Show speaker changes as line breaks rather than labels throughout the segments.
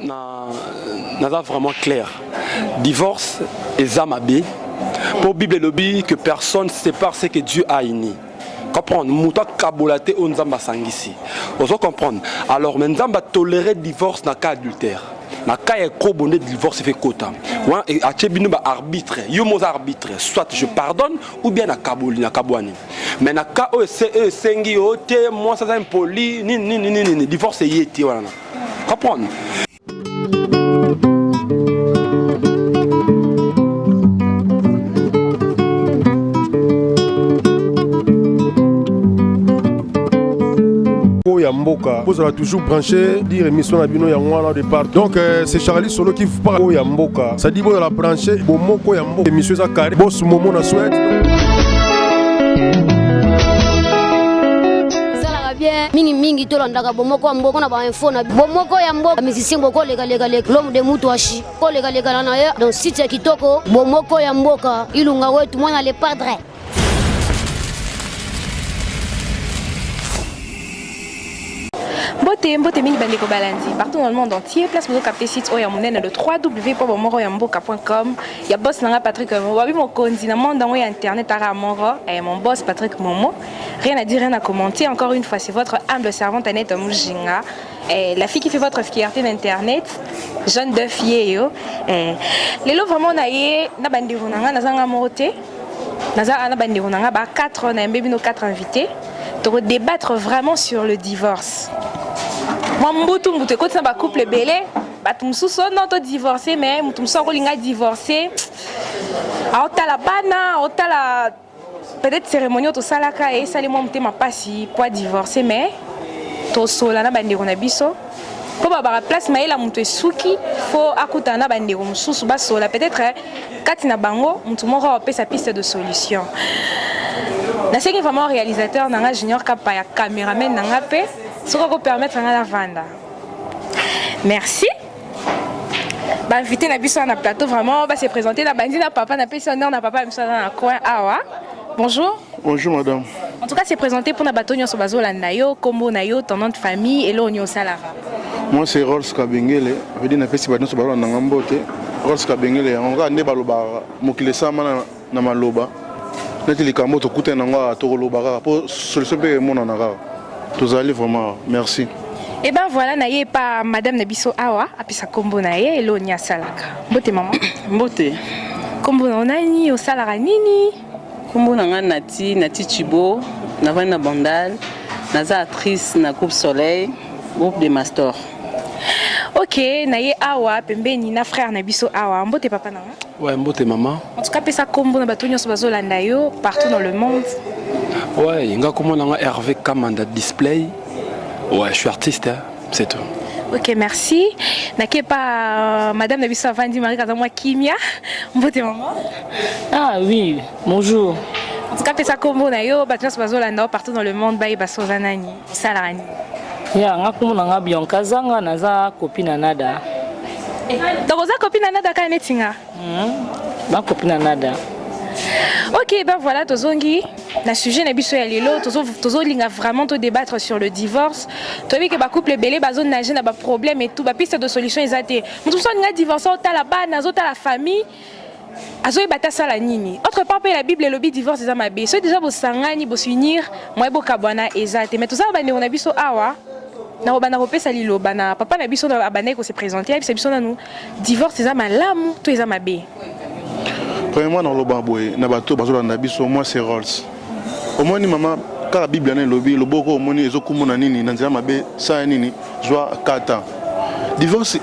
naza vraiment clair. Divorce et amabé. Pour Bible lobby que personne sépare ce que Dieu a uni. Comprendre, mouta kabolaté on nzamba sangisi. Vous comprendre. Alors mais nzamba tolérer divorce dans cas adultère. Na cas ekobonde divorce fait quota. Wa et achebinu ba arbitre. Yo mo arbitre. Soit je pardonne ou bien na kaboli na kabwani. Mais na cas o sengi o te moi ça impoli ni divorce yeti voilà. Comprendre.
Yamboka, vous allez toujours branché, dire émission à Bino Yangwana de partout. Donc c'est Charlie Solo qui vous parle. Yamboka, ça dit vous allez brancher, Bomoko Yamboka, émission à carré, boss Momo na souhaite.
Bien mingi tolanda bomoko mboko na ba info na bomoko ya mboka musicien boko lega l'homme de Mutuashi ko lega na ya donc site ya kitoko bomoko ya mboka ilunga wetu mwana le padre.
Mbote mingi bandeko balandi partout dans le monde entier. Place pour capter site oyamunene le www.bomoroyamboka.com. Ya boss nanga Patrick wabi mokonzi na monde en internet ara moro et mon boss Patrick Momo. Rien à dire, rien à commenter. Encore une fois, c'est votre humble servante Annette Mujinga. La fille qui fait votre fierté d'internet, jeune de fille. Les lots vraiment naïe na bandiru nanga nazanga morote. Naza na bandiru nanga ba 4 na mbébi nos 4 invités. Pour débattre vraiment sur le divorce. Moi mbutu quand ça ba couple belé, ba tumsu so non to divorcer mais mutumso ko linga divorcer. Aotala bana, aotala peut-être cérémonie to salaka et sali moi mutema pasi pour divorcer mais to sola na bandeko na biso. Po ba ba place maila mutu esuki faut akutana bandeko mususu ba sola peut-être kati na bango mutu moko a sa piste de solution. Na c'est vraiment réalisateur nanga junior kapa ya caméraman nanga pe ce qu'on peut permettre à la vendre. Merci. Bah invité na biso na plateau vraiment va se présenter na bandi na papa na personne na papa même ça dans le coin awa. Bonjour.
Bonjour madame.
En tout cas c'est présenté pour na bato nyoso bazolanda yo kombo na yo ton nom de famille et lo nyo salara.
Moi c'est Rolls Kabengele, veut dire na pesi bato so balona ngambote. Rolls Kabengele on va ne baloba mokile sama na maloba. Neti likambo to kuta nanga to loba pour solution pe mon nanga. Tous allez vraiment merci.
Et ben voilà naye pas madame Nabiso awa apisa kombo naye lo nya salaka. Mbote maman.
Mbote.
Kombo na nani o salara nini?
Kombo nanga Nati Chibo, na vana Bandal, naza actrice na groupe Soleil, groupe de Master.
Ok, naye awa pembeni na frère Nabiso awa. Mbote papa nanga.
Ouais, mbote maman.
En tout cas pesa kombo na bato nyoso bazolanda yo partout dans le monde.
Ouais, inga comment nanga Hervé Kamanda display. Ouais, je suis artiste, hein. C'est tout.
Ok, merci. N'ake pas madame Nabiso Avandi Marie Kazamwa Kimia. Mbote maman.
Ah oui, bonjour.
En tout cas pesa kombo na yo bato nyoso bazolanda partout dans le monde ba basoza nani salarani.
Ya nga kombo nanga Bianca Zanga naza copine nada.
Donc oza copine nada ka netinga.
Ba copine nada.
Ok, ben voilà, tozongi. Na sujet na biso ya lelo, tozo linga vraiment to débattre sur le divorce. Tobi que ba couple belé ba zone nager na ba problème et tout, ba piste de solution ezate. Mutu so nga divorcer ota la ba na zota la famille. Azo ebata sala nini. Autre part pe la Bible et le divorce eza mabe. So déjà bo sangani bo s'unir, moi bo kabwana ezate. Mais tout ça ba ne on a biso awa. Na robana kopesa lilo bana papa na biso na abane ko se présenter, na biso na nous. Divorce eza malamu, to eza mabe.
Premièrement dans le baboy na bato bazolanda biso moi c'est Rolls. Au moins ni maman car la Bible na lobby le boko au moins ezokumona nini na nzela mabe ça nini joie kata. Divorce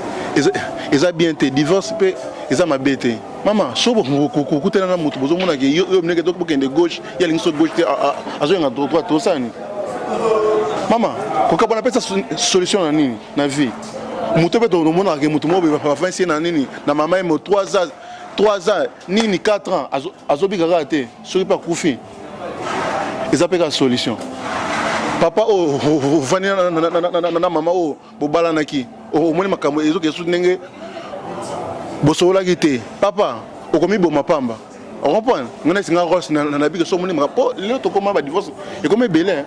eza bien te divorce pe eza mabe te. Maman so ko kutela na mutu bozo mona ke yo mneke to bokende gauche ya lingso gauche te azo nga droite to ça ni. Maman ko ka bona pesa solution na nini na vie. Mutu pe to mona ke mutu mo be fa fa na nini na maman mo 3 ans, ni 4 ans, azobi garate, soki pas koufi. Ils appellent la solution. Papa oh vani na mama oh bobala naki. Oh moni makambo ezo ke su ndenge bosola gite. Papa okomi bo mapamba. On comprend. On a singa Ross na bi que so moni mako le to comment ba divorce et comme belé.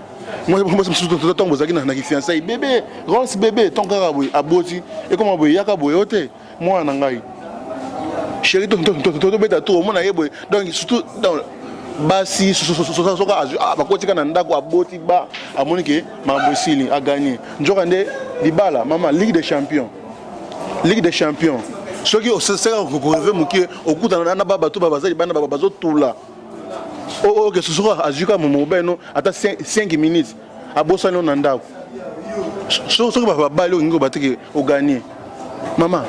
Moi je tombe zaki na fiançailles bébé, Ross bébé ton karaboy aboti et comment boy yaka boy oté. Moi na ngai. Chérie to beta to mona yeboy. Donc surtout dans basi soka bakotika na ndako aboti ba amoni ke mabosili a gagné. Njokande libala maman Ligue des Champions. Ligue des Champions. Ceux qui ont rêvé au coup d'un an, bateau, bazo tout là. Oh, que ce soit à Zuka, mon mobile, attends 5 minutes. À Bossano Nanda. Ceux qui va bailler au gagné. Maman,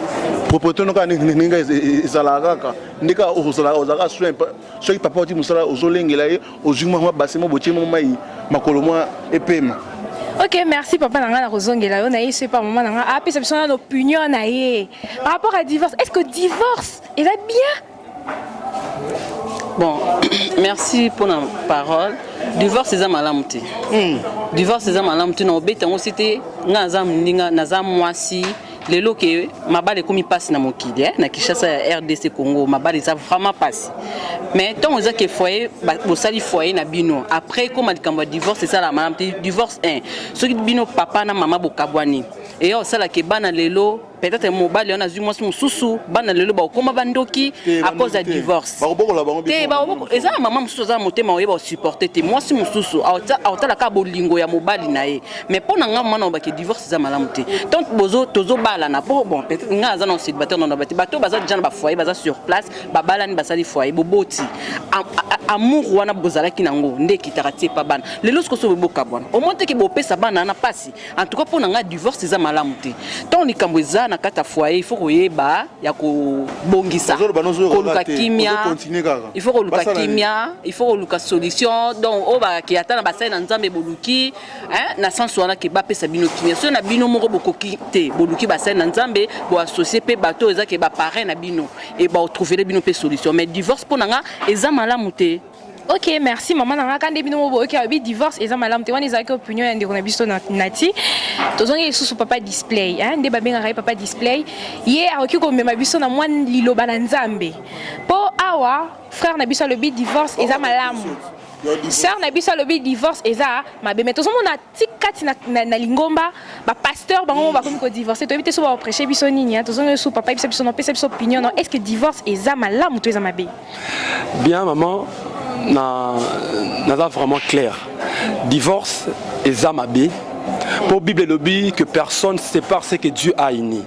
propriétaire, nous avons Zalaraka, Nika au Zara, ceux qui papa dit Moussala, aux Olengelaï, aux Zuma, Bassimo, Botima, Makoloma et Pema.
Ok, merci papa Nanga Rosongela. On a eu ce par moment Nanga. Ah, puis c'est une opinion par rapport à divorce. Est-ce que divorce est là bien?
Bon, merci pour la parole. Divorce c'est un malamouté. Divorce c'est un malamouté. Non, béton c'était nazam ninga nazam moisi. Les lots que ma balle est comme il passe dans mon kid, na Kinshasa RDC Congo, ma balle ça vraiment passe. Mais tant on a que foyer, au sali foyer na bino. Après comme on divorce c'est ça la madame divorce 1. Ce qui bino papa na maman bokabwani. Et ça la que bana lelo peut-être mon balle on a vu moi son sousou bana lelo ba comme bandoki à cause du divorce. Et ça maman mususu za motema oyeba supporter te moi si mususu auta la ka bolingo ya mobali na ye. Mais pour nanga mwana ba que divorce ça malamuté. Donc bozo tozo bala na bon peut-être nga za non célibataire non bato baza déjà ba foyer baza sur place ba balani basali foyer boboti. Amour wana bozala kinango ndeki tarati pa bana. Lelo ce que so boka bwana. Au moins que bo pesa bana na pasi. En tout cas pour nanga divorce ça malamuté. Tant ni kambweza na kata foyer il faut koyeba ya ko bongisa koluka kimia il faut koluka kimia il faut koluka solution donc o ba ki atana basai na nzambe boluki na sens wana ke ba pesa bino kimia so na bino moko bokoki te boluki basai na nzambe bo associer pe bato eza ke ba parrain na bino et ba trouver bino pe solution mais divorce pour nanga eza malamu te.
Ok, merci maman. Quand des binômes ok, divorce et ça madame, tu vois les opinions et on a vu nati. Tous les sous papa display, hein, des babés n'arrivent papa display. Hier, ok, comme ma biso na moi lilo balanzambe. Pour awa, frère na biso le bit divorce et ça madame. Sœur na biso le bit divorce et ça, ma bébé. Tous on a tikati na lingomba, ba pasteur bango ba comme ko divorcer. Tu éviter souvent prêcher biso nini, hein. Tous les sous papa biso non pesa biso opinion. Non, est-ce que divorce et ça madame ou tu es ma bébé?
Bien maman. N'a vraiment clair. Divorce et zamabé. Pour Bible lobby que personne ne sépare ce que Dieu a uni.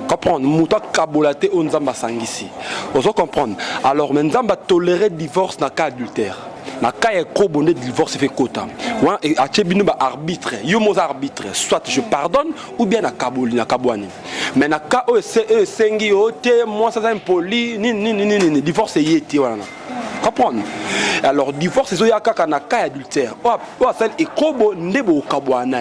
Comprendre. Mouta kabolaté on zamba sangisi. Vous comprendre. Alors maintenant va tolérer divorce dans cas adultère. Na cas est bonne divorce fait quota. Ouais et a tchebinu ba arbitre. Yo mo arbitre. Soit je pardonne ou bien na kaboli na kabwani. Mais na cas o sengi o te moi ça impoli ni divorce yéti voilà. Comprendre. Alors divorce c'est ya kaka na cas adultère. O celle et kobo ndebo kabwana.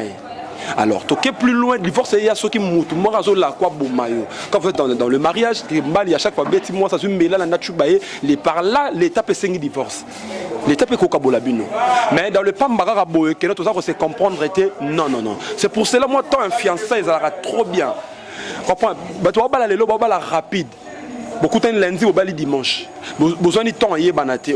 Alors, toquer plus loin, divorce, il y a ceux qui moutent. Moi, je la quoi maillot. Quand vous êtes dans le mariage, il y a chaque fois, moi, ça se met là, la nature, les par là, l'étape est 5 divorce. L'étape est kokabolabino. Mais dans le pambara, que notre autre c'est comprendre, était non. C'est pour cela, moi, tant un fiançailles, ça va trop bien. Comprends? Tu vas les lobes, rapide. Beaucoup de lundi au bali dimanche. Besoin de temps y banaté.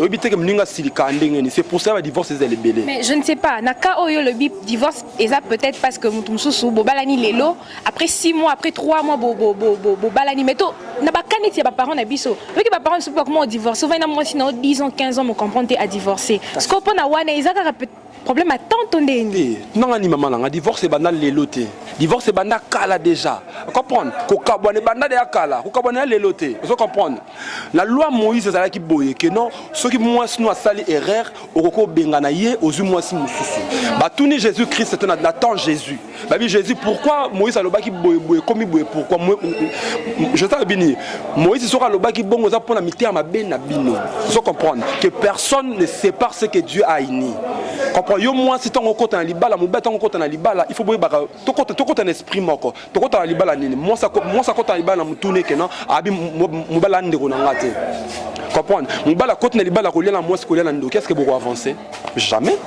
C'est pour ça que le divorce est belé.
Mais je ne sais pas. Naka oyo le divorce est peut-être parce que mutumsusu bo balani lelo après 6 mois après 3 mois bo balani meto na ba kaneti ba parents na biso. Parce que ba parents ne savent pas comment divorcer. Souvent na moi sinon 10 ans 15 ans me comprendre à divorcer. Ce qu'on na wana izaka problème à tant ndeni.
Non ani maman nga divorce est banal leloté. Divorce est banal kala déjà. Comprendre? Kokabone banal de kala, kokabone leloté. Vous comprendre? La loi Moïse ezala ki boye que non, ceux qui moi sinon sali erreur okoko bengana ye ozu moi si mususu. Ba tuni Jésus-Christ c'est un attend Jésus. Ba bi Jésus pourquoi Moïse aloba ki boye comme boye pourquoi je t'ai béni. Moïse sera loba ki bongo za pona mité ma bena bino. Vous comprendre que personne ne sépare ce que Dieu a uni. Comprends yo moi si ton côté en libala mo beton côté en libala il faut boye ba to côté en esprit moko to côté en libala nini moi ça côté en libala mutune que non abi mo bala ndeko na ngate Comprendre. Mobala côté na libala ko lia moi ce ko lia ndo. Qu'est-ce que vous avancez? Jamais.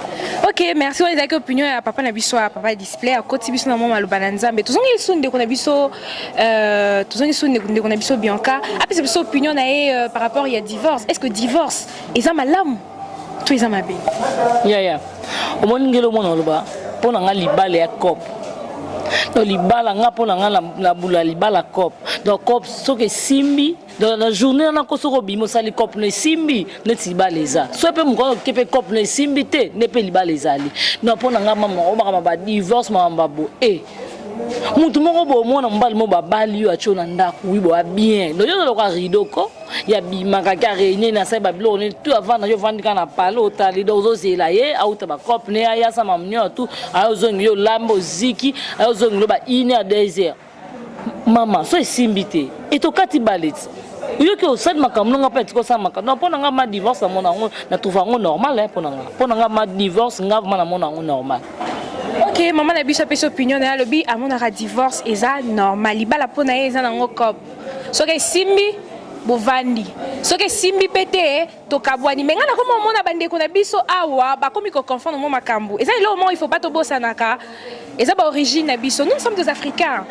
Ok, merci. On a des opinions à papa na biso, à papa display, à côté biso na mama lubananza. Mais tous on est sonde qu'on a biso, tous on est sonde qu'on a biso Bianca. Après c'est biso opinion na par rapport il y a divorce. Est-ce que divorce ils ont malam? Toi ils ont ma bé.
Ya. Au moins ngelo mona loba. Pour nga libala ya cop. Donc libala nga pour nga la bula libala cop. Donc cop so que simbi dans la journée on a kosoko bimo sali cop ne simbi ne tibaleza. So pe mko kepe cop ne simbi te ne pe libaleza ali. Non pour nga mama o mama ba divorce mama bo mutu moko bo mona mbali mo babali yo acho na ndako wi bo bien. Donc yo loka ridoko ya bimaka ka réunion na sa babilo on tout avant na yo vandika na palo tali dozo zela ye auta ba cop ne ya sa mamnyo tout ayo zongi yo lambo ziki ayo zongi lo ba 1 à 2 heures. Mama so esimbite etokati baleti yo ke osad makamno nga peti ko sa makamno pona nga ma divorce mona ngo na trouva ngo normal pona nga ma divorce nga mana mona ngo normal.
Ok, maman a biso pesa opinion na lobi a mon ara divorce eza normal libala pona eza na ngo cop. So ke simbi bovandi. So ke simbi pété to kabwani menga na komo mona bande ko na biso awa ba komi ko confondre mo makambu. Eza le moment il faut pas to bosanaka. Eza ba origine na biso. Nous sommes des Africains.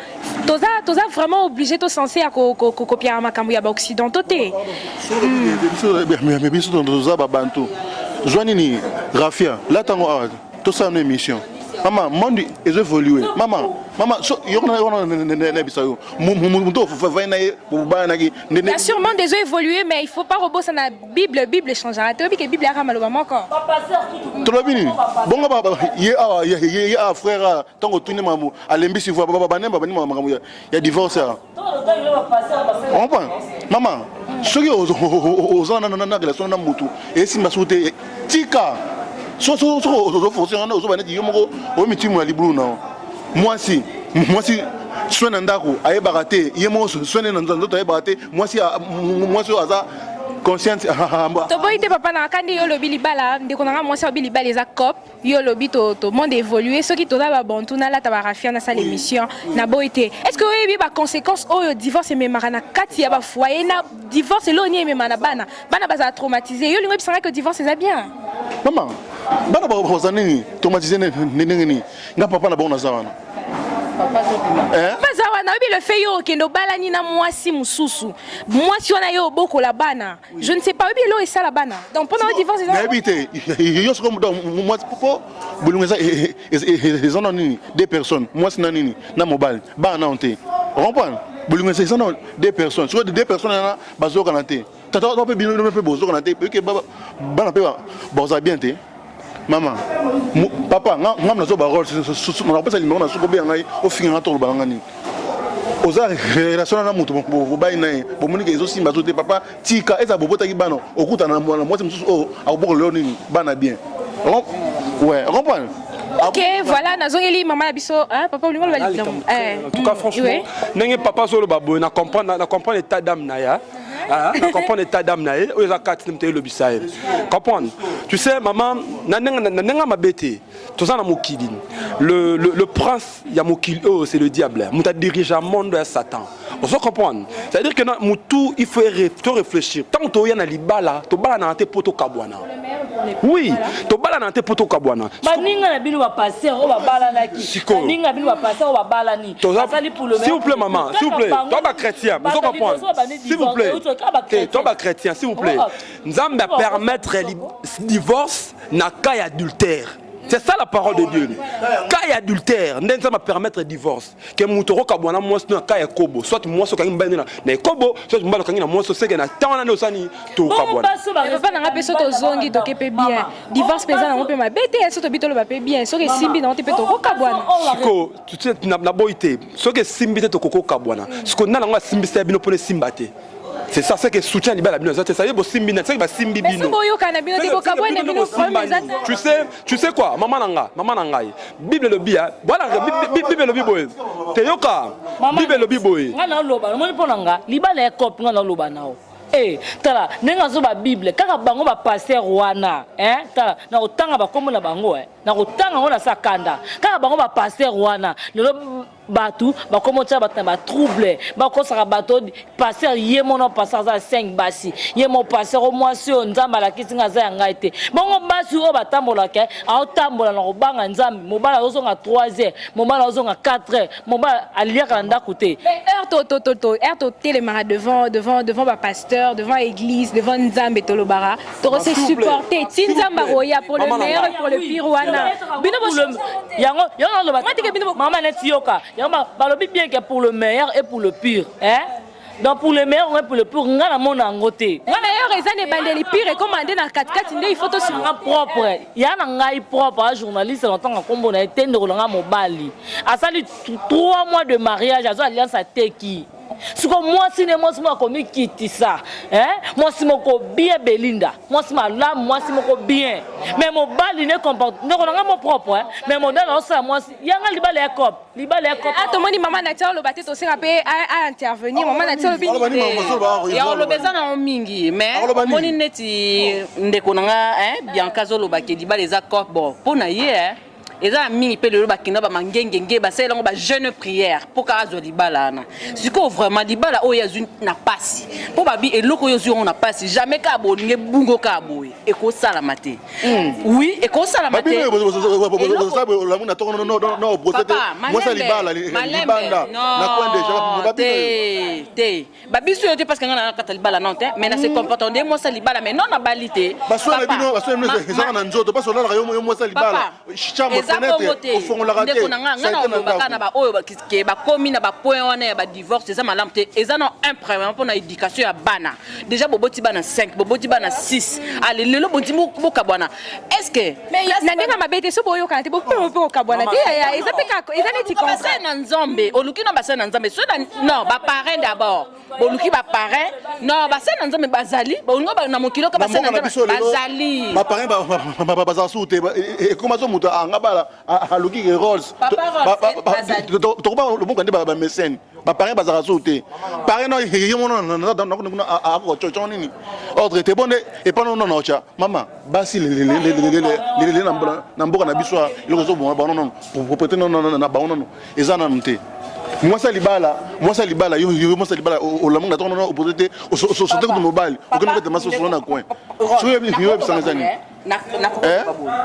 Toza vraiment obligé to censé à copier makambu ya ba occidentaux té.
Mais biso toza ba bantu. Joanini Rafia, là tango to ça une émission. Maman, monde est évolué. Maman, so yona na bisayo. Muto fa na bana ki.
Bien sûrement des évolué mais il faut pas rebosser na Bible changera. Tu vois que Bible a malo encore.
Tu l'as vu? Bonga baba, ye a frère tango tuni mamu. Alembi si voix baba nemba bani mamu ya divorce. On prend. Maman, ceux qui osent na relation na mutu et si masute tika. So forcé on a ozo baneti yomoko o mitimu na libulu na moi si soin ndako aye baraté yemo soin na ndoto aye baraté moi si aza conscience
to boyite papa na kandi yo lobi libala ndeko na moi si lobi libala eza cop yo lobi to monde évoluer ceux qui to da ba bantu na la tabarafia na sa l'émission na boyite est-ce que oui ba conséquence o divorce me marana kati ya ba foyer na divorce lo ni me mana bana baza traumatisé yo lingo bisanga que divorce eza bien
maman bana ba bozani traumatisé nini nga papa na bona zawana
Bazawana le fait yo kendo balani na mwasi mususu mwasi wana yo boko la bana je ne sais pas bien lo et ça la bana donc pendant le divorce
mais habité yo comme moi popo bulungeza ils ont nini deux personnes moi c'est nini na mobile bana onté comprendre bulungeza ils ont deux personnes sur deux personnes na bazo kanate tata peut bien peut bozo kanate que bana peut boza bien té maman papa ngam na zo ba rôle on appelle ça numéro na soko bien ngai au fin na to balanga ni oza relation na mutu bo ba ina bo monike zo simba zo te papa tika eza bobota ki bano okuta na moi musu o aboko lo ni bana bien ouais comprendre.
Ok, voilà, nazongeli maman biso, hein, papa on lui va le
en tout cas franchement, n'engé papa solo babo na comprendre l'état d'âme na ya. Na comprendre l'état d'âme na ye, o za kati mte lo bisaye. Comprendre. Tu sais maman, nanenga mabete. Tout ça na mokili. Le prince ya mokili c'est le diable. Muta dirige un monde à Satan. On se comprendre. C'est-à-dire que mutu il faut réfléchir. Tant to ya na libala, to bala na te poto kabwana. Oui, to bala na te poto kabwana.
Baninga na bino ba passer o ba bala na ki. Baninga bino ba passer o ba bala ni.
S'il vous plaît maman, s'il vous plaît. Toi ba chrétien, vous comprendre. S'il vous plaît. Toi ba chrétien, s'il vous plaît. Nzambe permettre divorce na cas adultère. C'est ça la parole de Dieu. Cas adultère, ndenza ma permettre divorce. Que mutoro kabwana moi na cas kobo, soit moi so kangi mbana na kobo, soit mbana kangi na moi so seke na tana na osani to kabwana.
Papa na ngape so to zongi to kepe bien. Divorce pesa na ngope mabete, so to bitolo ba pe bien. So ke simbi na te pe to kabwana.
Siko, tu sais na boité. So ke simbi te to koko kabwana. Siko na nga simbi se bino pone simbate. C'est ça, c'est que soutien libéral bino. Ça y est, bo simbi na, c'est que ba simbi bino. Tu sais quoi, maman nanga. Bible le bia, voilà Bible le biboy. Te yoka. Bible le biboy.
Ngana loba, mo pona nga, libala e cop ngana loba nao. Tala, nenga zo ba Bible, kaka bango ba passer wana, tala, na otanga ba komo na bango na otanga ngona sakanda. Kaka bango ba passer wana. Lelo batou ba comment ça ba trouble ba ko saka bato passer yé mon passer za 5 basi yé mon passer au moins si on nzamba la kisinga za yanga été bongo basi o batambola ke a tambola na kobanga nzambi mobala ozonga 3h mobala ozonga 4h mobala aliaka nda côté
heure to télémara devant ba pasteur devant église devant nzambe tolobara to se supporter tinzamba roya pour le meilleur et pour le pire wana bino
yango lo ba maman net yoka yango balobi bien que pour le meilleur et pour le pire hein. Donc pour le meilleur et pour le pire, on a mon angoté.
Le meilleur est un bandeli pire et commandé dans 4x4, il faut aussi
propre. Il y a un gars propre, un journaliste longtemps en combo na été ndolanga mobali. A sali 3 mois de mariage, à alliance à Teki. Ce que moi si moi si moi comme quitte ça, hein? Moi si moi bien Belinda, moi si là moi si moi bien. Mais mon bali ne comporte, ne on a mon propre, hein? Mais mon dans ça moi il y a un libale cop.
Ah tout le monde maman natia le bateau aussi rapé à intervenir, maman natia le bin.
Ya lo bezana en mingi, mais moni neti ndeko nanga hein bien kazo lo ba ke libale za cop bon. Pona ye hein. Et ça, mingi pe le bakina ba mangengenge ba c'est là ba jeune prière pour kazo libala na. Siko vraiment libala o yazu na pasi. Po babi eloko yozu on na pasi jamais ka boninge bungo ka boy. E ko sala maté. Oui, e ko sala maté.
La muna to non procédé. Moi ça libala libanda. Na quoi déjà babi.
Té. Babi so yote parce que ngana kata libala non té, mais na se comporte on moi ça libala mais non na balité.
Ba so na bino, ba so na na nzoto parce que là yo moi ça libala.
Bakomi na ba point wana ya ba divorce eza malamu te eza na un problème pour na éducation ya bana déjà boboti bana 5 boboti bana 6 allez lelo bonti boka bwana est-ce que
mais na ndenga mabete so boyo kanté boka bwana te eza peka eza neti
conseil na nzambe oluki na basa na nzambe so non ba parrain d'abord boluki ba parrain non basa na nzambe bazali bolingo na mokilo ka basa na nzambe bazali
ba parrain ba bazasute et comment ça muta ngabala aluki ke Rolls to ba lo mokande ba mécène ba parrain bazara sauter parrain non yimono na ko chocho nini ordre te bonne et pas non cha maman basi les na mboka na biso le ko bon non pour peut-être non na ba non ezana nte moi ça libala yo moi ça libala au lamonga to non opposé au sauter de mobile au que de maso sur na coin so yo ça ngazani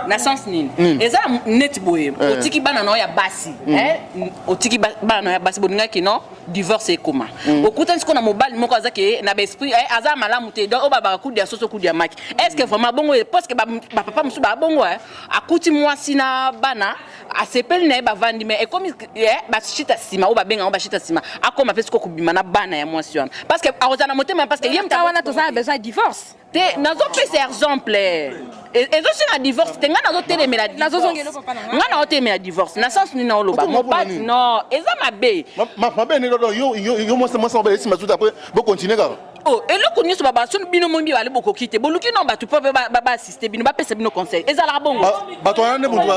na sens nini eza net boye otiki bana no ya basi otiki bana no ya basi boninga kino divorce et comment okuta nsko na mobile moko azake na ba esprit aza malamu te donc obaba ku dia soso ku dia maki est-ce que vraiment bongo parce que ba papa musu ba bongo akuti mwasi na bana asepeli na ba vandi mais et comme ba chita sima oba benga oba chita sima akoma pesi ko kubima na bana ya mwasi wana parce que arozana motema parce que yem ta
wana to ça besoin divorce
te nazo pesa exemple ezo sina divorce te nga nazo telemela
nazo zongelo papa
nga na otemela divorce na sens ni na oloba mobali non eza mabe
mabe ni yo moi ça ba esi masuta après bo continuer ka
oh eloko nyuso baba so bino mombi bale boko kite boluki non ba tu peux ba assister bino ba pesa bino conseil ezala bongo
ba to na ne bongo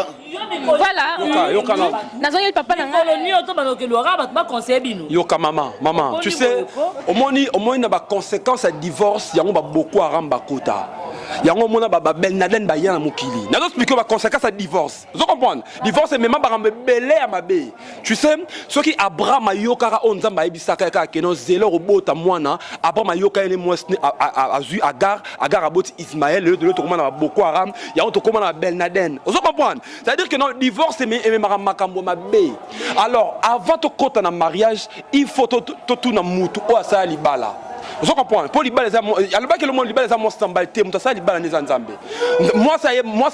voilà
yoka non
nazo yel papa na
ni auto ba ke lo ba ba conseil bino
yoka maman tu sais au moins na ba conséquences à divorce yango ba beaucoup aramba kota yango mona ba Benaden ba yana mukili na expliquer ba conséquences à divorce vous comprenez divorce même ba rambe belé à mabe tu sais ce qui Abraham ayokara onzamba ebisaka ka keno zelo robota mwana Abraham ayoka ene mwesne azu agar aboti Ismaël de l'autre comment na Boko Haram yango to comment na Benaden vous comprenez c'est à dire que non divorce mais makambo mabe alors avant to kota na mariage il faut tout na mutu o asa libala vous comprenez pour libala za alba que le monde libala za mo stambalté muta sa libala ne zanzambe moi ça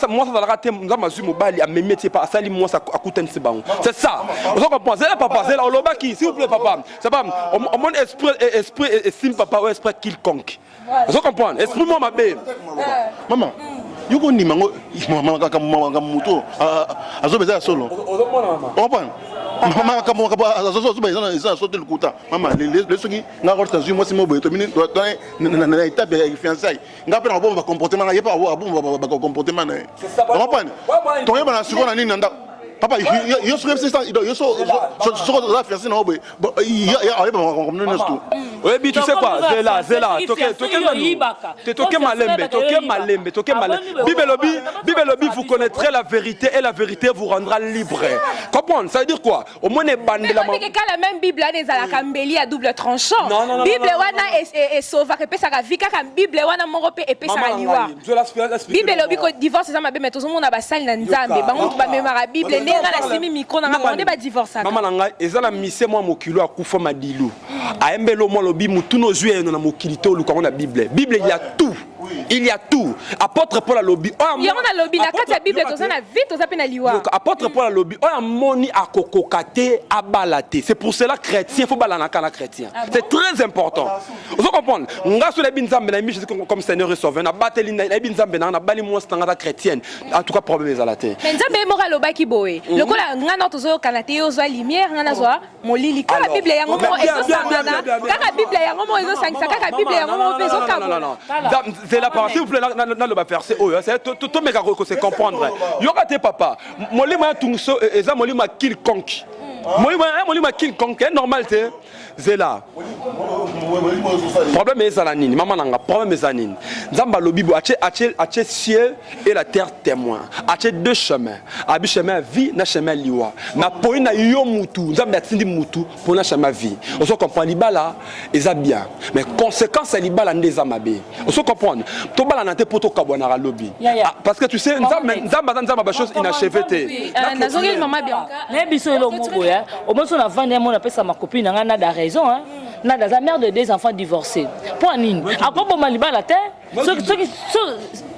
dans la raté nzamba zu mobali a métier pas sali moi ça akuten sibango c'est ça vous comprenez c'est là papa c'est là oloba qui s'il vous plaît papa c'est pas au monde esprit et sim papa ou esprit quelconque vous comprenez esprit moi ma bé
maman yuko ni mango mama kaka muto azobeza solo comprendre mama kama azobeza sauter le kuta mama les soki nga rota zu moi simo boyeto mini na étape de fiançailles nga pe na bon comportement nga yepa ba comportement na comprendre to yeba na siko na nini nda papa yo so ça yo so la fiancée na obe ya yeba comme nous tout
Oui, mais tu sais quoi, c'est là. Toke malembe. Bible lobby, vous connaîtrez la vérité et la vérité vous rendra libre. Comprendre, ça veut dire quoi? Au moins, les bandes de la
maman. Mais la même Bible, les alakambeli à double tranchant. Bible wana est sauva que pesa vika comme Bible wana morope et pesa liwa. Bible lobby ko divorce ça mabe mais tout le monde a basal na nzambe. Bango ba memara Bible nenga na simi micro na ngande ba divorce.
Maman nanga ezala mise moi mokilo akufa madilu. Aembelo moi lobby mutuno zué na mokilité oluka na Bible. Bible il y a tout. Il y a tout. Apôtre Paul a lobby.
Il y a un lobby. La carte Bible, tu as vite, tu as peine à lire.
Apôtre Paul a lobby. On a moni à kokokate à balater. C'est pour cela chrétien, il faut balanaka na chrétien. C'est très important. Vous comprenez? Nga sur les binzambe na Jésus comme Seigneur et Sauveur. Na bateli na binzambe na bali mo stanga chrétienne. En tout cas problème les alaté.
Mais nzambe moral loba ki boé. Le ko la nga noto zo kanate yo zo lumière nga zo molili. Ka Bible ya ngomo ezo sangana. Ka Bible ya ngomo ezo sangisa. Ka Bible ya ngomo pezo ka.
Non. C'est la parole. S'il vous plaît, dans le bas verset, c'est tout mec à comprendre. Yogate papa, molima tungso eza molima quiconque. Molima quiconque, normal c'est là. Problème est ça la nini, maman nanga, problème est ça nini. Zamba lobibo ache ciel et la terre témoin. Ache deux chemins. Abi chemin vie na chemin liwa. Na poi na yo mutu, zamba tindi mutu pour na chemin vie. On se comprend libala eza bien. Mais conséquence libala ndeza mabe. On se comprend. To bala na te poto kabwana ra lobi. Parce que tu sais nzamba ba chose inachevée té.
Nazongeli maman bien.
Na biso elo moko ya. Au moins on a vendre mon appelle ça ma copine nga na raison hein. Nada la mère de deux enfants divorcés. Pour nini? Après bon maliba la terre.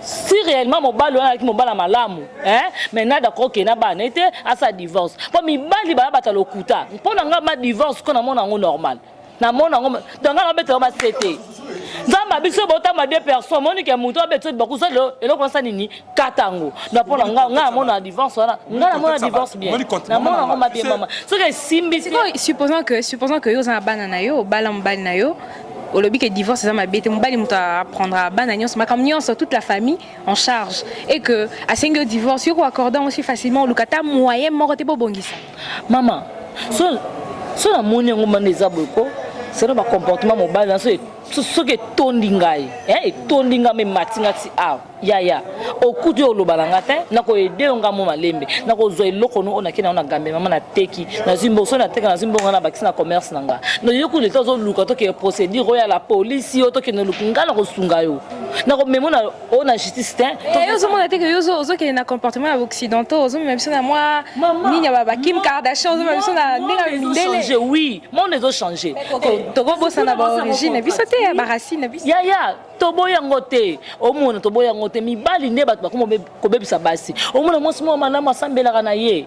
Si réellement mon bal avec mon bal à malamu, hein? Mais nada croque na ba n'était à sa divorce. Pour mi bali ba batalo kuta. Pour nga ma divorce qu'on a mon ango normal. Na mon ango dans nga bete ba c'était. Zamba biso bota ma deux personnes monique muto beto beaucoup ça et le constat nini katango. Na pour nga mon divorce nga na mon divorce bien. Na mon ango ma bien maman. Ce que simbi
supposons que yo za banana yo balam na yo. Au lobby que divorce ça m'a bête mon bali muta prendra bananion ma comme toute la famille en charge et que à 5 divorce yo accordant aussi facilement le kata moyen morote bo bongisa.
Maman so la moni ngoma neza boko c'est le comportement mon bali ce que tondingai tondinga me matinga ti a ya au coup de lobalanga te na ko aider nga mo malembe na ko zo eloko no ona kina ona gambe mama na teki na zimbo so na teka na zimbo nga na bakisi na commerce nanga no yoku le tozo luka to ke procédure ya la police yo to ke no lukunga na ko sunga yo na ko memo na ona justice te
yo zo mona te ke yo zo ke na comportement occidentaux zo même si na moi ninya baba Kim Kardashian zo même si na ndinga mindele
oui mon les ont changé
to go bossa na ba origine bisote ya ba racine biso
ya toboya ngote omona toboya ngote mibali ne bato ko bebisa basi omona mwasi mo malama asambelaka na ye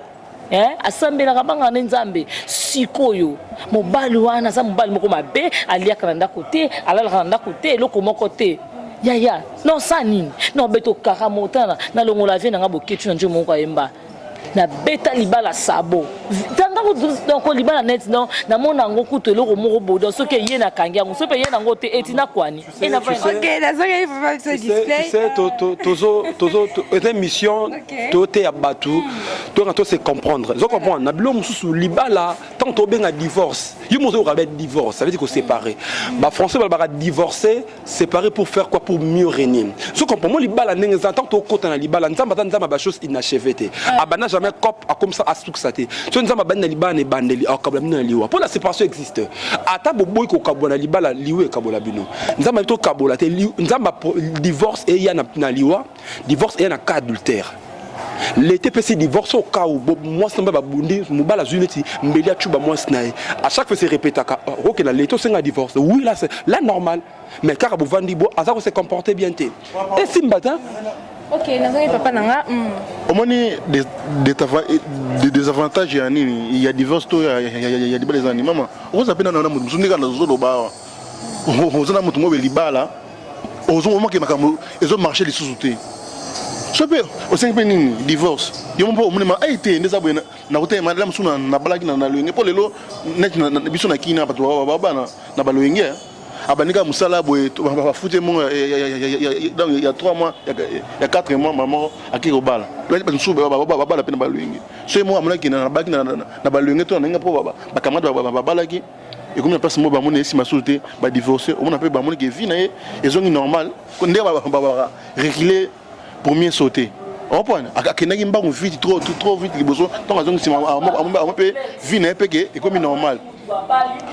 asambelaka banga na nzambe sikoyo mobali wana sa mobali moko mabe aliaka na ndako te alalaka na ndako te eloko moko te ya non ça nini non beto karamotana na longola vie na nga boketu na njo moko ayemba na beta libala sabo tanga donc libala net non na mona ngo kuto eloko moko bodo soki ye na kangia ngo soki ye na ngo te etina kwani et na
OK la zone il faut pas se display
c'est tozo est mission toté ya batu to se comprendre zo comprendre na bilo mususu libala tant to benga divorce yo mozo ka divorce ça veut dire que séparer ba français ba divorcer séparer pour faire quoi pour mieux régner zo comprendre mo libala ndenge za tant to kota na libala nzamba ba chose inachevée te abana jamais cop a comme ça à succéder so nzamba bana libana bandeli akabla mina liwa pour la séparation existe ata boboy ko kabona libala liwe kabola bino nzamba to kabola te nzamba divorce et ya na liwa divorce et na cas adultère l'été peut se divorcer au cas où moi c'est pas bundi mobala zuneti mbelia chuba moi snae à chaque fois c'est répété OK la l'été c'est un divorce oui là c'est la normal mais car vous vandi bo ça se comporter bien té et simbata
OK nazali papa nanga
au moins des désavantages il y a divorce il y a des belles animaux maman on s'appelle na mutu musunika na zolo ba ozana mutu mo belibala ozo moment que makambo ezo marcher les sous-soutés sope au 5 penini divorce yo mpo munema aite ndeza bwena na kote madame suna na balaki na loyenge po lelo net na biso na kina bato baba na baloyenge abanika musala boye ba fute mon il y a 3 mois il y a 4 mois maman akiko bala ba nsu baba bala pe na baloyenge so mo amona kina na balaki na baloyenge to na nga po baba bakamata baba balaki et comme la place moi ba mon ici ma sauté ba divorcer on appelle ba mon qui vie na ils ont normal qu'on ndé ba réguler pour mieux sauter on prend akenaki mbangu vite trop vite liboso donc azong sima on peut vie na peke et comme normal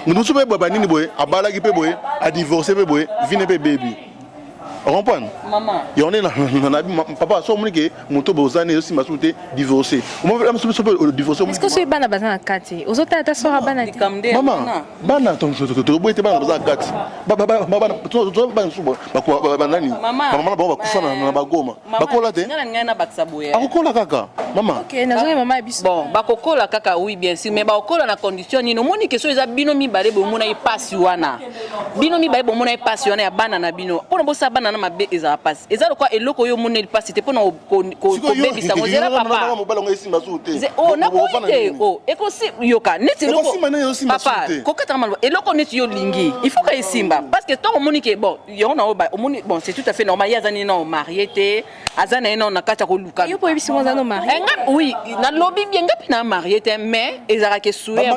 nous sommes ba nini boy abala ki pe boy a divorcer pe boy vie na pe baby on comprend
maman
et on est là papa so mon que moto bozane aussi ma sauté divorcer on va divorcer
est-ce que c'est bana bazana kati ozota ta sora bana
maman bana ton boy te bana bazana kati bana to bana suba ba nani maman ba kufa na ba goma ba kola te
ngana na baksa boye
akokola kaka maman
OK nazo maman biso
bon ba kokola kaka oui bien sûr mais ba kokola na condition ni no moni que so eza bino mi bale bo mona ipasi wana bino mi bale bo mona ipasi wana ya bana na bino pona bo sa bana na mabe eza passe eza quoi eloko yo mona ipasi te pona ko bebi sa ngozela papa oh na boite oh eko si yoka neti loko papa kokata mal eloko neti yo lingi il faut que simba parce que tant moni que bon yo na omoni bon c'est tout à fait normal ya zani na marié te azana na kata ko luka
yo po ebisi mo zano marié
oui na lobby bien ngapi na marié te mais ezara ke souhait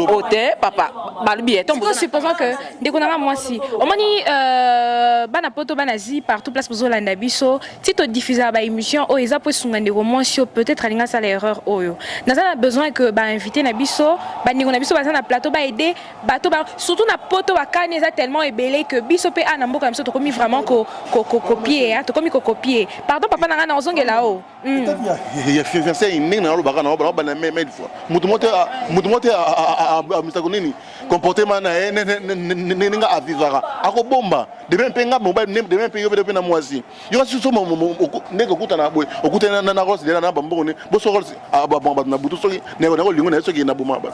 ote papa balbi eton
bon supposons que ndekona moi si omoni bana poto bana zi partout place pour Zolanda biso si tu diffuser ba émission o eza po sunga ndeko moi si peut-être alinga ça l'erreur oyo nazana besoin que ba inviter na biso ba ndeko na biso ba na plateau ba aider bato ba surtout na poto ba kane eza tellement ébélé que biso pe ana mboka biso to komi vraiment copier hein to komi copier pardon papa na ngana ozongela o
il y a fiancé ni na lo baka na ba na même fois mutu mote a mutakonini comportement na ninga avivara ako bomba de même penga mobile de même payer de na moisi yo si so ndeko kutana boy okutana na rose de na bambo ne bo so rose ba na butu so ne na lingo na so ki na boma ba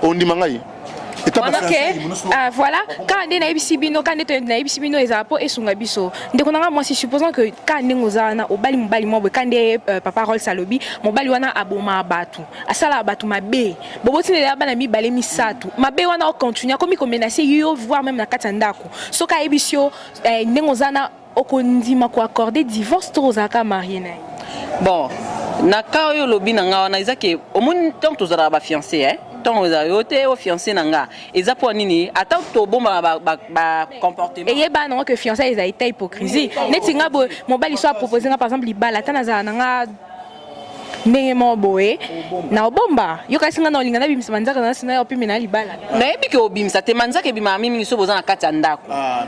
on dit mangai
voilà quand on est na ibisibino quand on est na ibisibino ezapo esunga biso ndeko nanga moi si supposons que quand ngoza na obali mobali mo quand papa role salobi mobali wana aboma batu asala batu mabe boboti ne bana mi balé misatu mabe wana o continuer comme menacer yo voir même na katandako soka ebisio ngoza na okondima ko accorder divorce to zaka marié na
bon na ka yo lobi na nga wana ezake omoni tant tozala ba fiancé hein tant oza yote o fiancé nanga eza po nini ata to bomba ba comportement
et yeba non que fiancé eza ita hypocrisie neti nga bo mobali so a proposé par exemple libala tana za nanga ndenge mo boye na obomba yo kasi nga na olinga na bimisa manzaka na sina opimi na libala
na yebi ke obimisa te manzaka bima mimi so boza na kati ya ndako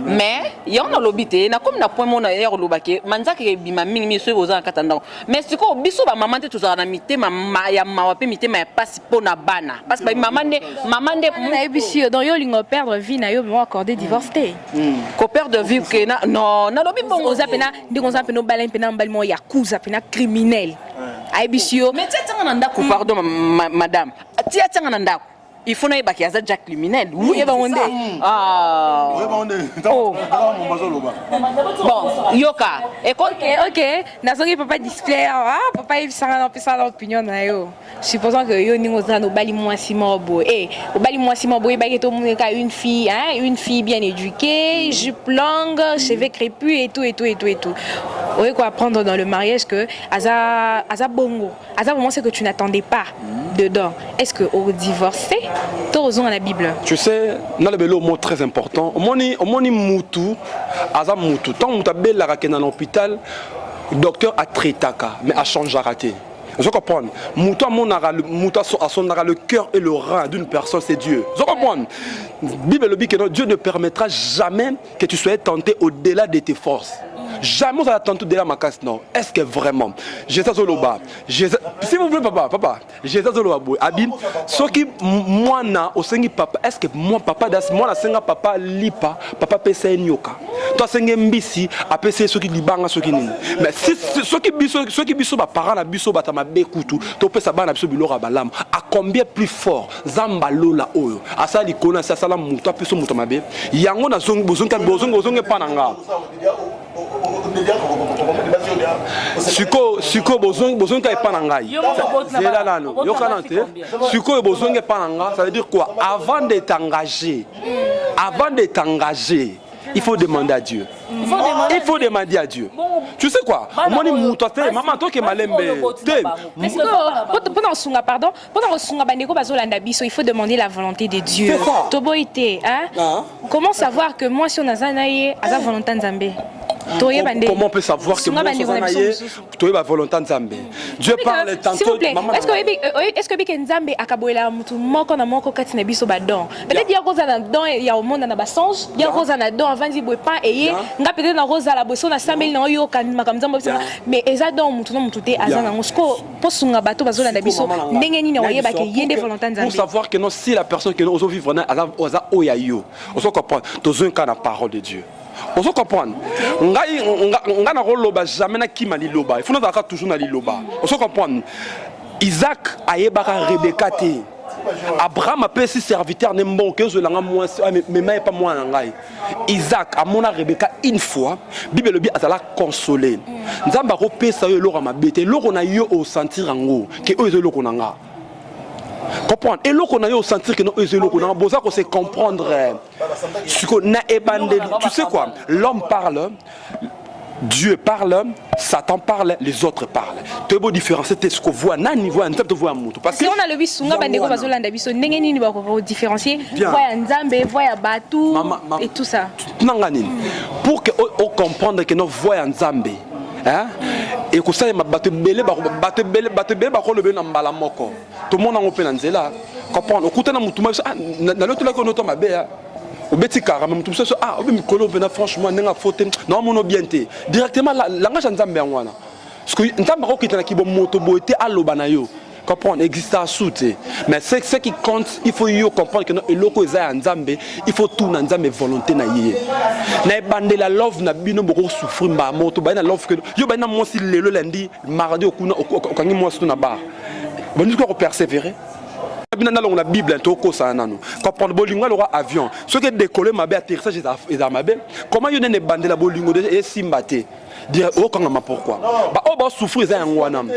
mais yo na lobi te na comme na point mona ya loba ke manzaka bima mimi so boza na kati ya ndako mais siko biso ba maman te tozala na mitema ya mawa pe mitema ya pasi pona bana parce que maman nde
na ebisi donc yo lingo perdre vie na yo mo accorder divorce te
ko perdre vie que na non na lobi bongo
oza pena ndiko za pena bala pena mbali mo yakuza pena criminel aibisio
mais tiens na ndako pardon madame tiens na ndako il faut na baki aza jack criminel oui ba onde bon yoka
OK nazongi papa display papa il sanga na pesa l'opinion na yo supposons que yo ningo za no bali mwasi mobo obali mwasi mobo ba keto muneka une fille bien éduquée jupe longue cheveux crépus et tout oui quoi apprendre dans le mariage que aza bongo aza moment c'est que tu n'attendais pas dedans est-ce que au divorcé tous dans la Bible
tu sais dans le mot très important omoni mutu aza mutu tant muta bella rakena na hôpital docteur a traitaka mais a changé raté. Je comprends. Mutu a son le cœur et le rein d'une personne, c'est Dieu. Je comprends. Bible dit que Dieu ne permettra jamais que tu sois tenté au-delà de tes forces. Jamais on va tenter de la macasse, non. Est-ce que vraiment Jésus Zoloba, si vous voulez papa, Jésus Zoloba, Abim, ce qui moi na au sengi papa, est-ce que moi papa das moi la senga papa lipa, papa pesa nyoka. Toi sengi mbisi, apese ce qui libanga ce qui nini. Mais si ce qui biso ba parents na biso ba tama bekutu, to pesa bana biso bilora balam, à combien plus fort zamba lola oyo. Asa likona sa sala muto apeso muto mabe. Yango na zongo pananga. Siko bozonga epananga zela nano yokana te siko bozonga epananga ça veut dire quoi avant de t'engager il faut demander à Dieu. Il faut demander à Dieu. Tu sais quoi? Moi ni muto te maman to ke malembe. Te.
Pendant sunga pardon, pendant sunga bandeko bazolanda biso, il faut demander la volonté de Dieu. Toboité, hein? Comment savoir que moi si on a zanaye, à la volonté nzambe?
Comment on peut savoir que moi tu es la volonté nzambe? Dieu parle tantôt.
S'il vous plaît, est-ce que bik nzambe akaboela mutu moko na moko kati na biso badon? Peut-être ya rosa na don ya au monde na basange, ya rosa na don avant di boepa eye, nga peut-être na rosa la boso na 5000 na yo kan makamzambo mais eza don mutu na mutu te azana ngosko posunga bato bazolanda biso ndenge nini oyeba ke yende volonté nzambe.
Pour savoir que non si la personne que nous osons vivre na oza oyayo. On se comprend, dans un cas la parole de Dieu. On se comprend. On a roloba jamais na kima liloba. Il faut nous avoir toujours na liloba. On se comprend. Isaac ayebaka Rebecca te. Abraham a payé ses serviteurs n'importe que je l'ai moi mais pas moi ngai. Isaac a mon Rebecca une fois. Bible le bi azala consolé. Nzamba ko pesa yo lora mabete. Loro na yo au sentir ngo que eux loro nanga. Comprendre. Et l'autre on a eu sentir que nous on a besoin de se comprendre. Tu sais quoi? L'homme parle, Dieu parle, Satan parle, les autres parlent. Tu es beau différencier ce qu'on voit, na niveau un type de voix mutu. Parce que
si on a le bisunga bandeko bazolanda biso ndenge nini ba ko différencier voix nzambe, voix batu et tout ça.
Nangani. Pour que on comprendre que nos voix nzambe, hein? Et que ça ma batte belé ba ko le na mbala moko. Tout le monde a open nzela. Comprendre. Okuta na mutu na l'autre là ko noto mabe. Obeti kara même tout ça obi mikolo bena franchement nenga faute non mono bienté. Directement langage nzambe ngwana. Parce que nzambe ko kitana ki bo moto boete aloba na yo. Comprendre existe à souté. Mais c'est ce qui compte, il faut yo comprendre que le loko eza nzambe, il faut tout na nzambe volonté na yé. Na bande la love na bino boko souffrir ba moto ba na love que yo ba na mo si lelo lundi mardi okuna okangi mo na ba. Bon nous ko persévérer. Dans la Bible, comprendre bolingo le avion. Ce qui est décollé ma atterrissage est à ma belle. Comment il y a une bande la bolingo et simbaté. Dire oh quand pourquoi? Bah oh bah souffrir c'est un wanam.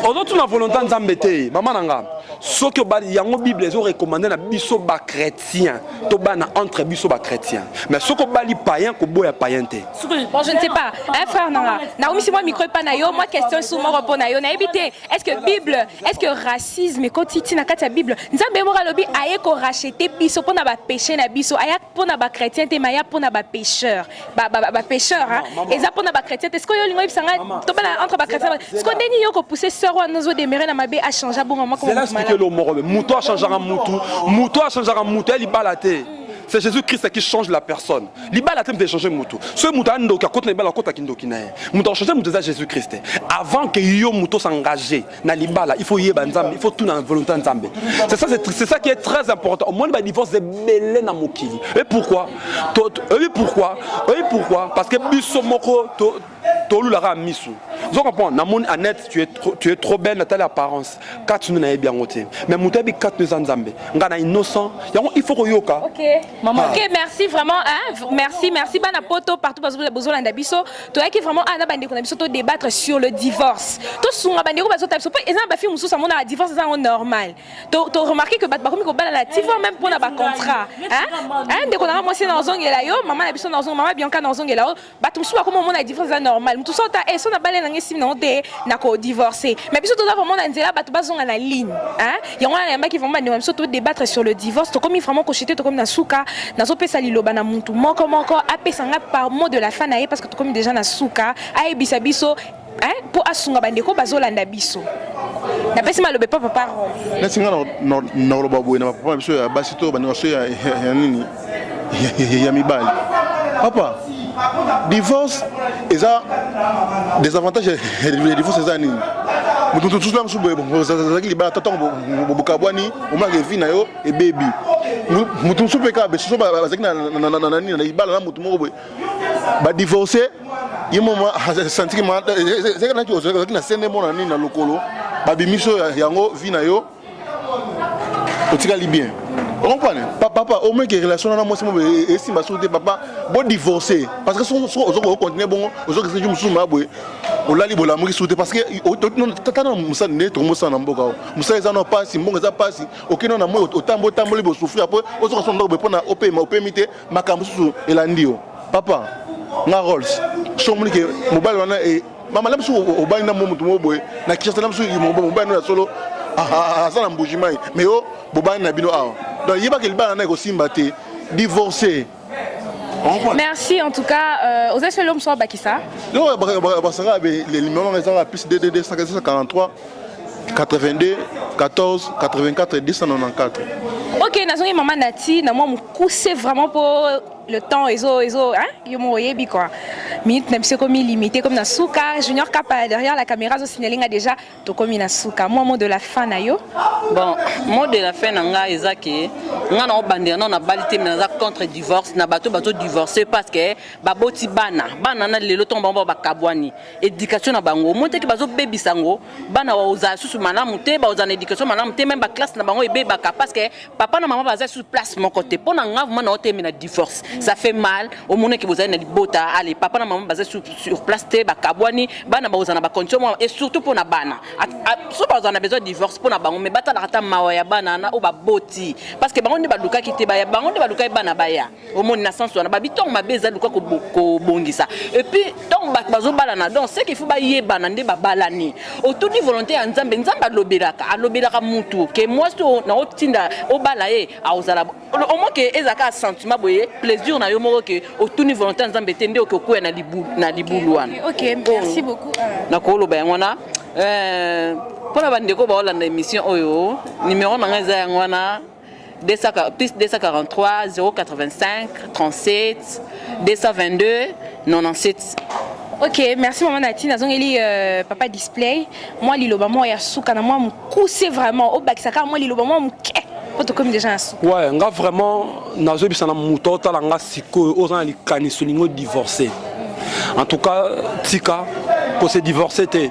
Aujourd'hui la volonté d'embêter. Maman nanga. Ce que bah yango Bible ils ont recommandé na biso ba chrétien. To ba na entre biso ba chrétien. Mais ce que bah li païen ko boya païenté.
Bon je ne sais pas. Hein frère nanga. Naomi si moi micro pas na yo, moi question sur moi répondre na yo. Na éviter. Est-ce que Bible, est-ce que racisme quotidien na kati ya Bible nzambe mora lobi aye ko racheter biso pona ba péché na biso aya pona ba chrétien te maya pona ba pécheur ba pécheur hein eza pona ba chrétien est-ce que yo lingo ibsanga to bana entre ba chrétien est-ce que ndeni yo ko pousser sœur wa nozo demerer na mabe a changer bon moment comme
c'est là expliquer le moro muto a changer muto a changer muto elle balate. C'est Jésus-Christ qui change la personne. L'ibala a de changer muto. Ce muto a ndoka contre l'ibala contre kindokina. Muto changer muto c'est Jésus-Christ. Avant que yo muto s'engager na l'ibala, il faut yeba nzambe, il faut tout dans volonté nzambe. C'est ça qui est très important. Au moins ba divorce c'est belé na mokili. Et pourquoi? Parce que biso moko tolu la ramisu. Vous comprenez? Namon Annette, tu es trop belle, Nathalie apparence. Quand tu n'as bien ôté. Mais Moutabi 4 nous nzambe. Ngana innocent. Il faut que yoka.
OK. Maman. OK, merci vraiment hein. Merci bana poto partout parce que vous besoin d'abiso. Toi qui vraiment ana bande qu'on a biso to débattre sur le divorce. To sunga bande ko bazo tabiso. Exemple ba fi musu sa mona divorce c'est normal. To remarquer que bat ba komi ko bana la divorce même pour na ba contrat. Hein? De qu'on a moi c'est dans zongela yo, maman na biso dans zongela, maman Bianca dans zongela. Ba tout musu ba comme mona divorce c'est normal. Tout ça ta et so na balé na ngesi na te na ko divorcer. Mais biso to da vraiment na nzela ba to bazonga na ligne. Hein? Ya wana yamba qui vraiment biso to débattre sur le divorce. To comme vraiment cocheter to comme na souka nazopesa liloba na muntu moko apesanga par mot de la fin na ye parce que to comme déjà na souka ayebisa biso hein pour asunga bandeko bazolanda biso na pesi malobe papa parole
na singa na loba boye na papa biso ya basito bani waso ya nini ya mibali papa divorce eza des avantages de divorce eza nini mutu tout là msubo zaki libala tatango bokabwani omaka vi na yo e baby mutu msubo ka be so bazaki na libala na mutu moko ba divorcer yemo senti ma c'est kana tu zaki na sende mona nini na lokolo ba bimiso yango vi na yo otikali bien. Vous comprenez? Papa, au moins que relation na moi c'est moi et si ma soute papa bon divorcer parce que on continue bon aujourd'hui c'est juste ma boy on la libre la mourir soute parce que non tata musa ne to musa na mboka musa eza no passe mbongo eza passe okino na moi otambo libo souffrir après on se rend compte que pour na opé mité makambo su elandio papa na Rolls so moni ke mobile wana e mama lamsu obani na momu tumo boy na kisa lamsu mobile na solo ça na mbujima mais yo bobani na bino awa donc yeba ke libana na ko simba te divorcer.
Merci en tout cas aux essais l'homme soit Bakissa.
Yo les numéros sont à plus de 243 82 14 84 1094.
Ok, nazongi maman Nati, na moi c'est vraiment pour le temps hein, yo mo yebi quoi. Minute même c'est comme limité comme na Souka, Junior Kapa derrière la caméra zo signaling déjà to comme na Souka. Moi mot de la fin na yo.
Bon, mot de la fin nga ezaki nga na obandela na balité mais na contre divorce na bato divorcer parce que baboti bana na lelo tomba ba kabwani éducation na bango monte ki bazo baby sango bana wa oza susu malamu te ba oza na éducation malamu te même ba classe na bango ebe ba parce que papa na maman baza sur place mon côté pour na nga vraiment na na divorce ça fait mal au monde qui vous avez na libota allez papa na maman baza sur place te ba kabwani bana ba oza na ba condition et surtout pour na bana so ba oza na besoin de divorce pour na bango mais bata la kata mawa ya bana na o ba boti parce que bango ba luka kite ba ya bango ba luka bana ba ya au monde na sens wana ba bitong ma beza luka ko bongisa et puis donc bazo balana donc c'est qu'il faut ba yebana nde ba balani autour du volonté ya nzambe alobelaka mutu ke moi so na otinda o balaye a ozala au moins que ezaka sentiment boye plaisir na yo moko ke autour du volonté ya nzambe tende o ko na libulu wana. OK,
merci beaucoup.
Na ko lo ba ngona pour la bandeko ba olanda émission oyo numéro na ngaza ya ngwana plus 243 085 37 222 97.
Ok, merci maman Nati. Nazongeli papa display. Moi liloba moi ya souka na moi mukuse vraiment au bakisaka moi liloba moi muke. Poto comme déjà un souka.
Ouais, nga vraiment nazo bisana muto tala nga siko ozana likani solingo divorcer. En tout cas, tika pour se divorcer te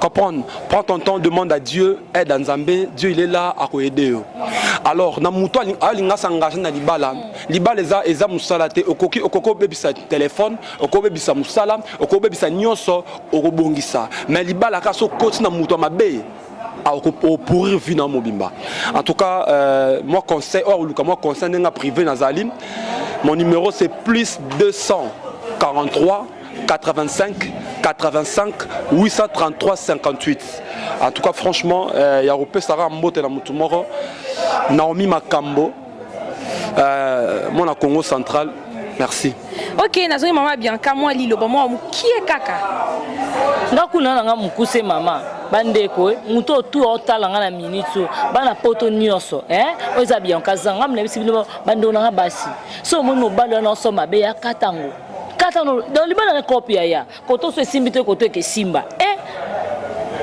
comprendre, prends ton temps, demande à Dieu, aide à Nzambe, Dieu il est là à aider. Alors, na muto alinga s'engager na libala. Libala eza musala te okoko bebisa téléphone, okoko bebisa musala, okoko bebisa nyonso okobongisa. Mais libala ka so koti na muto mabe au pourrir vina mobimba. En tout cas, moi conseil n'a privé Nazalim. Mon numéro c'est plus 243 85 85 833 58. En tout cas, franchement, il y a Europé Sarah Mbote na Mutumoro, Naomi Makambo, mon Congo central. Merci.
Ok, nazoui maman Bianca, moi Lilo, moi qui est kaka?
Ndakuna nga mukuse mama bandeko muto tu otalanga na minute bana poto nyonso oza Bianca zanga mna bisibino bando nga basi so mono balo na so mabe ya katango dans le bana na copie ya koto so simbite koto ke simba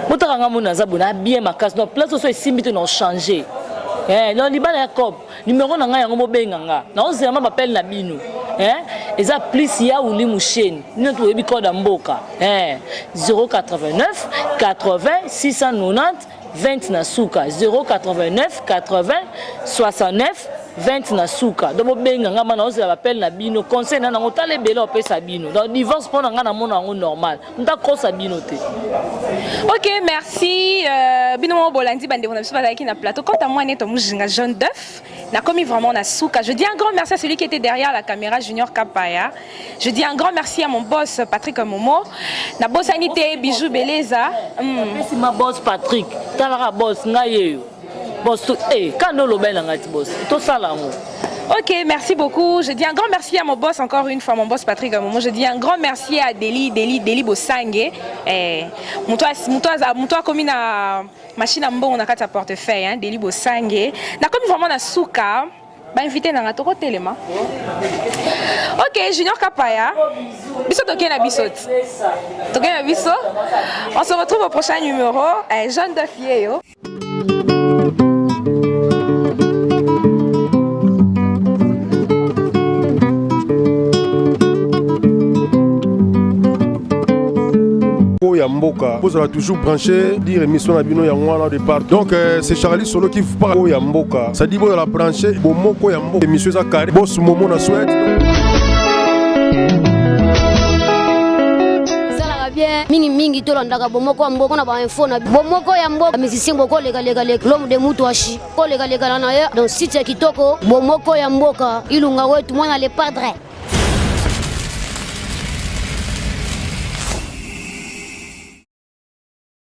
motaka mona zabona bien makasi no place so simbite no changer non libala ya cop numéro na nga yango mobenga nga na ozema bapel na bino eza plus ya uli musheni notre webi code mboka 089 80 690 20 na suka 089 80 69 20 na suka donc benga nga mana ozela bapel na bino conseil na ngo tale belo opesa bino donc divorce pour nga na mona ngo normal nda kosa bino te.
Ok, merci bino bolandi bande on a pas avec na plateau quant à moi neto mujinga jaune d'œuf na commis vraiment na suka. Je dis un grand merci à celui qui était derrière la caméra Junior Kapaya. Je dis un grand merci à mon boss Patrick Momo na boss Anité Bijou Beleza
c'est ma boss Patrick talara boss ngaye boss quand le bel ngati boss tout ça là.
Ok, merci beaucoup. Je dis un grand merci à mon boss, encore une fois, mon boss Patrick Momo. Je dis un grand merci à Deli Bosangue. Moutoua comme une machine à mbon, on a quatre portefeuille, hein, Deli Bosangue. Na comme vraiment na souka, bah invité na toko téléma. Ok, Junior Kapaya. Biso toké na bisot. Toké na biso. On se retrouve au prochain numéro. Jeune de Fieyo.
Yamboka, vous allez toujours branché, dire émission à Bino Yangwana au départ. Donc c'est Charlie Solo qui vous parle au Yamboka. Ça dit vous allez brancher, Bomoko Yamboka, émission à carré, boss Momo na souhaite.
mingi tolondaka bomoko ya mboka na bainfo na bomoko ya mboka musicien boko legalega l'homme de mutu ashi ko legalega na ye donc site ya kitoko bomoko ya mboka ilunga wetu mwana le padre